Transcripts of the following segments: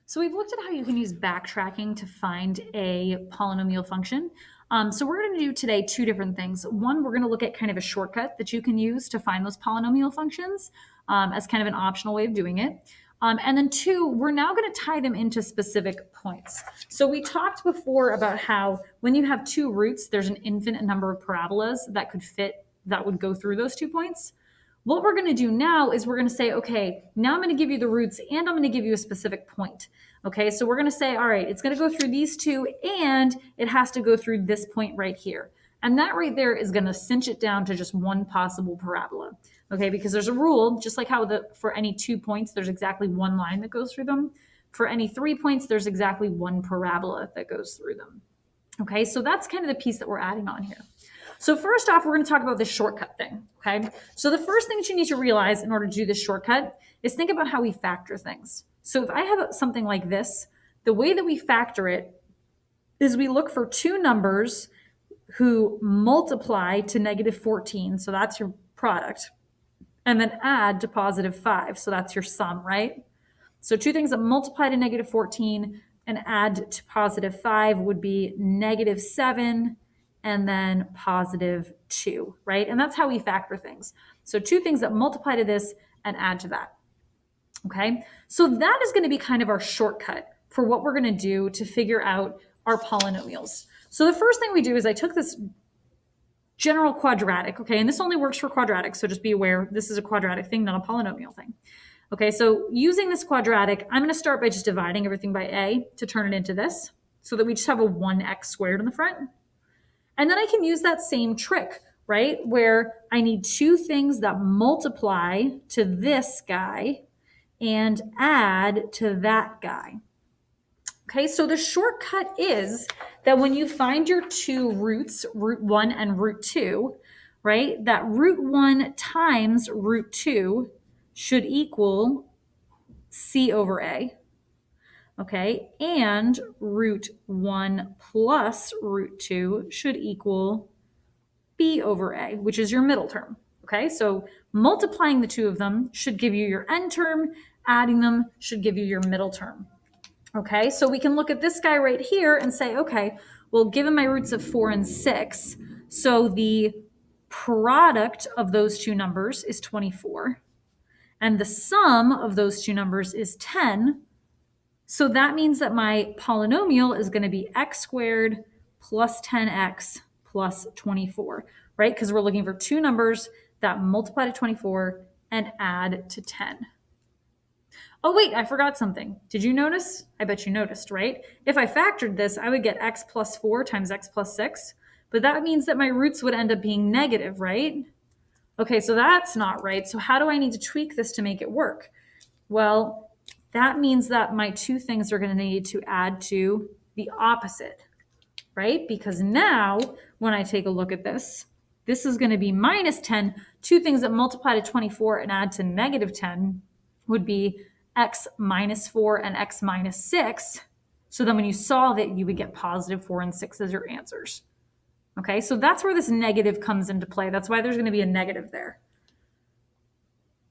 So we've looked at how you can use backtracking to find a polynomial function. So we're going to do today two different things. One, we're going to look at kind of a shortcut that you can use to find those polynomial functions as kind of an optional way of doing it. And then two, we're now going to tie them into specific points. So we talked before about how when you have two roots, there's an infinite number of parabolas that could fit, that would go through those 2 points. What we're going to do now is we're going to say, okay, now I'm going to give you the roots and I'm going to give you a specific point. Okay, so we're going to say, all right, it's going to go through these two and it has to go through this point right here. And that right there is going to cinch it down to just one possible parabola. Okay, because there's a rule, just like how for any 2 points, there's exactly one line that goes through them. For any 3 points, there's exactly one parabola that goes through them. Okay, so that's kind of the piece that we're adding on here. So first off, we're going to talk about this shortcut thing, okay? So the first thing that you need to realize in order to do this shortcut is think about how we factor things. So if I have something like this, the way that we factor it is we look for two numbers who multiply to -14, so that's your product, and then add to +5, so that's your sum, right? So two things that multiply to -14 and add to +5 would be -7 and then +2, right? And that's how we factor things. So two things that multiply to this and add to that. Okay, so that is going to be kind of our shortcut for what we're going to do to figure out our polynomials. So the first thing we do is I took this general quadratic, okay, and this only works for quadratic, so just be aware this is a quadratic thing, not a polynomial thing. Okay, so using this quadratic, I'm going to start by just dividing everything by a to turn it into this, so that we just have a 1x squared in the front. And then I can use that same trick, right, where I need two things that multiply to this guy and add to that guy. Okay, so the shortcut is that when you find your two roots, root 1 and root 2, right, that root 1 times root 2 should equal c over a. Okay, and root 1 plus root 2 should equal b over a, which is your middle term. Okay, so multiplying the two of them should give you your end term, adding them should give you your middle term. Okay, so we can look at this guy right here and say, okay, well, given my roots of 4 and 6, so the product of those two numbers is 24, and the sum of those two numbers is 10. So that means that my polynomial is going to be x squared plus 10x plus 24, right? Because we're looking for two numbers that multiply to 24 and add to 10. Oh, wait, I forgot something. Did you notice? I bet you noticed, right? If I factored this, I would get x plus 4 times x plus 6. But that means that my roots would end up being negative, right? Okay, so that's not right. So how do I need to tweak this to make it work? Well, that means that my two things are going to need to add to the opposite, right? Because now, when I take a look at this, this is going to be minus 10. Two things that multiply to 24 and add to -10 would be x minus 4 and x minus 6. So then when you solve it, you would get +4 and 6 as your answers. Okay, so that's where this negative comes into play. That's why there's going to be a negative there.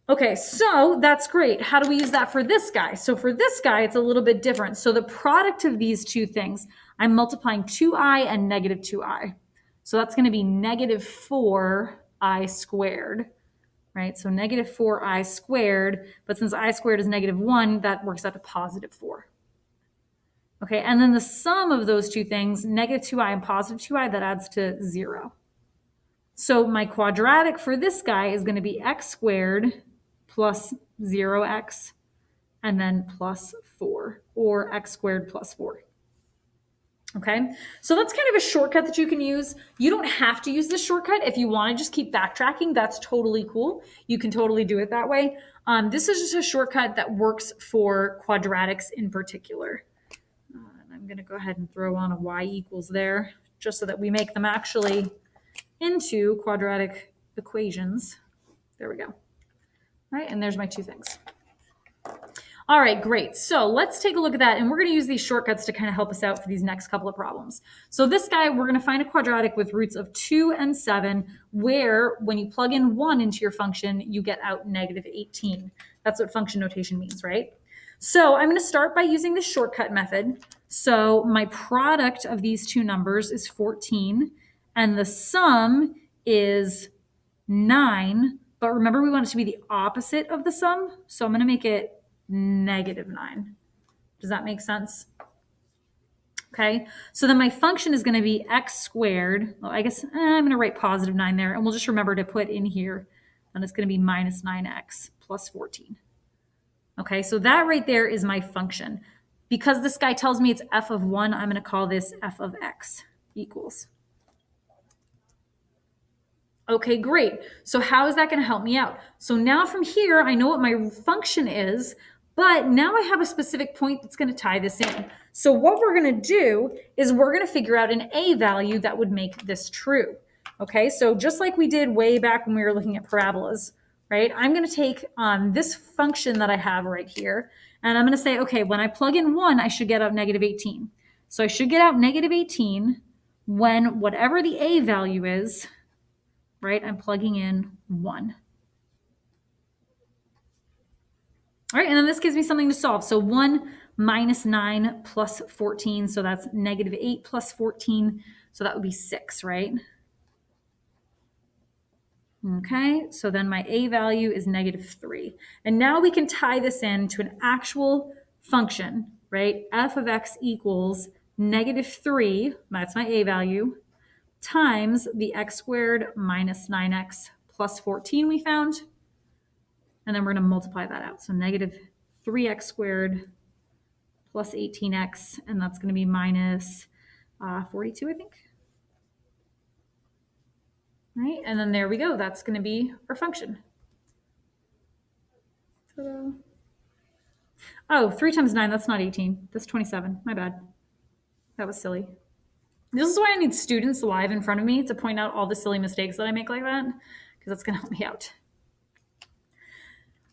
Okay, so that's great. How do we use that for this guy? So for this guy, it's a little bit different. So the product of these two things, I'm multiplying 2i and -2i. So that's going to be -4i squared, right? So -4i squared, but since I squared is -1, that works out to +4. Okay, and then the sum of those two things, -2i and +2i, that adds to 0. So my quadratic for this guy is going to be x squared plus 0x and then plus 4, or x squared plus 4. Okay, so that's kind of a shortcut that you can use. You don't have to use this shortcut. If you want to just keep backtracking, that's totally cool. You can totally do it that way. This is just a shortcut that works for quadratics in particular. I'm going to go ahead and throw on a y equals there, just so that we make them actually into quadratic equations. There we go. All right, and there's my two things. All right, great. So let's take a look at that, and we're going to use these shortcuts to kind of help us out for these next couple of problems. So this guy, we're going to find a quadratic with roots of 2 and 7, where when you plug in 1 into your function, you get out -18. That's what function notation means, right? So I'm going to start by using the shortcut method. So my product of these two numbers is 14, and the sum is 9. But remember, we want it to be the opposite of the sum. So I'm going to make it -9. Does that make sense? Okay, so then my function is going to be x squared. Well, I guess I'm going to write +9 there, and we'll just remember to put in here, and it's going to be -9x plus 14. Okay, so that right there is my function. Because this guy tells me it's f of 1, I'm going to call this f of x equals. Okay, great. So how is that going to help me out? So now from here, I know what my function is, but now I have a specific point that's going to tie this in. So what we're going to do is we're going to figure out an a value that would make this true. Okay, so just like we did way back when we were looking at parabolas, right? I'm going to take this function that I have right here, and I'm going to say, okay, when I plug in 1, I should get out -18. So I should get out -18 when whatever the a value is, right? I'm plugging in 1. All right, and then this gives me something to solve. So 1 minus 9 plus 14, so that's -8 plus 14, so that would be 6, right? Okay, so then my a value is -3. And now we can tie this in to an actual function, right? F of x equals -3, that's my a value, times the x squared minus 9x plus 14 we found. And then we're going to multiply that out. So -3x squared plus 18x, and that's going to be minus 42, I think. Right, and then there we go. That's going to be our function. Ta-da. Oh, 3 times 9, that's not 18. That's 27. My bad. That was silly. This is why I need students live in front of me to point out all the silly mistakes that I make like that, because that's going to help me out.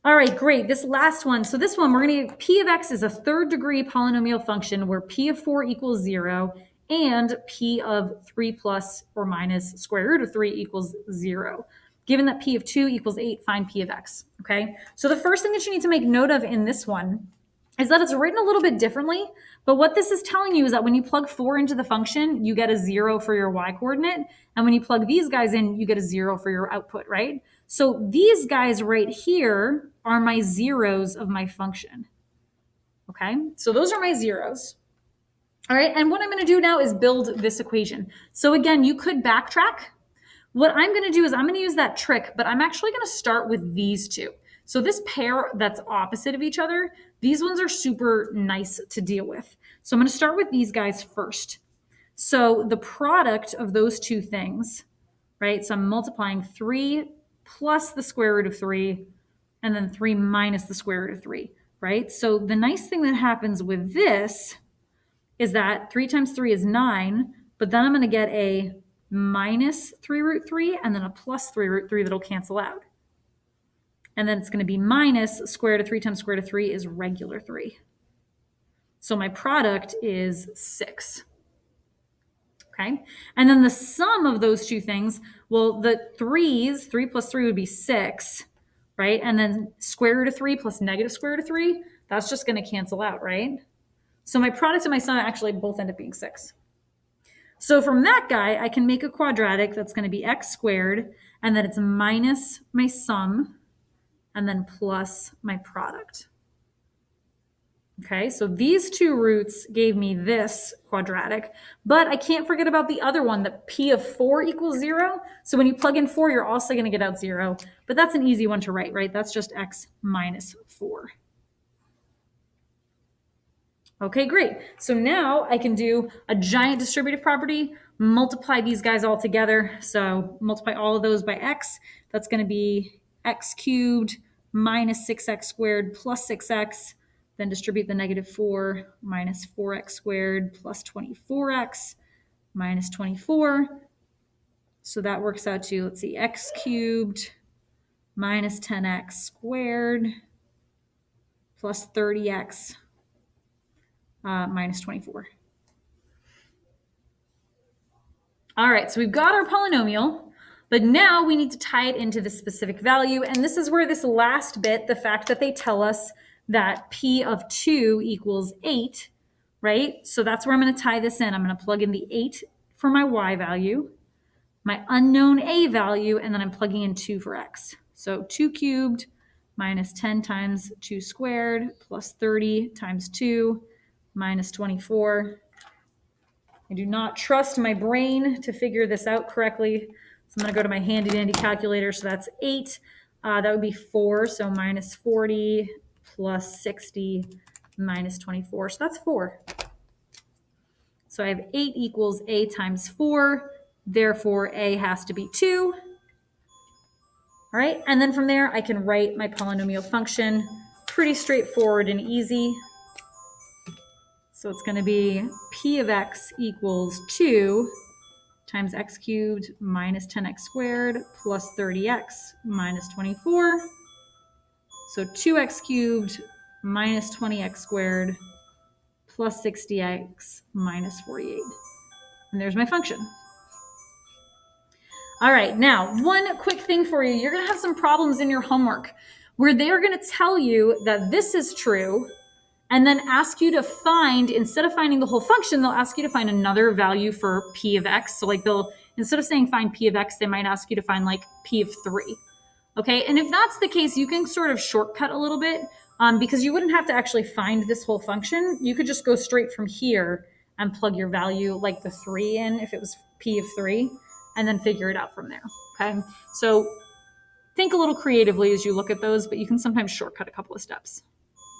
All right, great. This last one. So this one, we're going to, p of x is a third degree polynomial function where p of 4 equals 0 and p of 3 plus or minus square root of 3 equals 0. Given that p of 2 equals 8, find p of x. Okay, so the first thing that you need to make note of in this one is that it's written a little bit differently. But what this is telling you is that when you plug 4 into the function, you get a 0 for your y coordinate. And when you plug these guys in, you get a 0 for your output, right? So these guys right here are my zeros of my function. Okay, so those are my zeros. All right, and what I'm going to do now is build this equation. So again, you could backtrack. What I'm going to do is I'm going to use that trick, but I'm actually going to start with these two. So this pair that's opposite of each other, these ones are super nice to deal with. So I'm going to start with these guys first. So the product of those two things, right? So I'm multiplying 3 plus the square root of 3, and then 3 minus the square root of 3, right? So the nice thing that happens with this is that 3 times 3 is 9, but then I'm going to get a minus 3 root 3 and then a plus 3 root 3 that'll cancel out. And then it's going to be minus square root of 3 times square root of 3 is regular 3. So my product is 6. Okay, and then the sum of those two things, well, the 3's, 3 plus 3 would be 6, right? And then square root of 3 plus negative square root of 3, that's just going to cancel out, right? So my product and my sum actually both end up being 6. So from that guy, I can make a quadratic that's going to be x squared, and then it's minus my sum, and then plus my product. Okay, so these two roots gave me this quadratic, but I can't forget about the other one, that p of 4 equals 0. So when you plug in 4, you're also going to get out 0, but that's an easy one to write, right? That's just x minus 4. Okay, great. So now I can do a giant distributive property, multiply these guys all together. So multiply all of those by x. That's going to be x cubed minus 6x squared plus 6x. Then distribute the -4 minus 4x squared plus 24x minus 24. So that works out to, let's see, x cubed minus 10x squared plus 30x minus 24. All right, so we've got our polynomial, but now we need to tie it into the specific value. And this is where this last bit, the fact that they tell us that P of 2 equals 8, right? So that's where I'm going to tie this in. I'm going to plug in the 8 for my y value, my unknown a value, and then I'm plugging in 2 for x. So 2 cubed minus 10 times 2 squared plus 30 times 2 minus 24. I do not trust my brain to figure this out correctly. So I'm going to go to my handy dandy calculator. So that's 8. That would be 4. So minus 40 plus 60 minus 24. So that's 4. So I have 8 equals a times 4. Therefore, a has to be 2. All right. And then from there, I can write my polynomial function. Pretty straightforward and easy. So it's going to be p of x equals 2 times x cubed minus 10x squared plus 30x minus 24. So 2x cubed minus 20x squared plus 60x minus 48. And there's my function. All right, now one quick thing for you. You're going to have some problems in your homework where they're going to tell you that this is true and then ask you to find, instead of finding the whole function, they'll ask you to find another value for p of x. So like instead of saying find p of x, they might ask you to find like p of 3. Okay, and if that's the case, you can sort of shortcut a little bit because you wouldn't have to actually find this whole function. You could just go straight from here and plug your value like the 3 in if it was p of 3 and then figure it out from there. Okay, so think a little creatively as you look at those, but you can sometimes shortcut a couple of steps.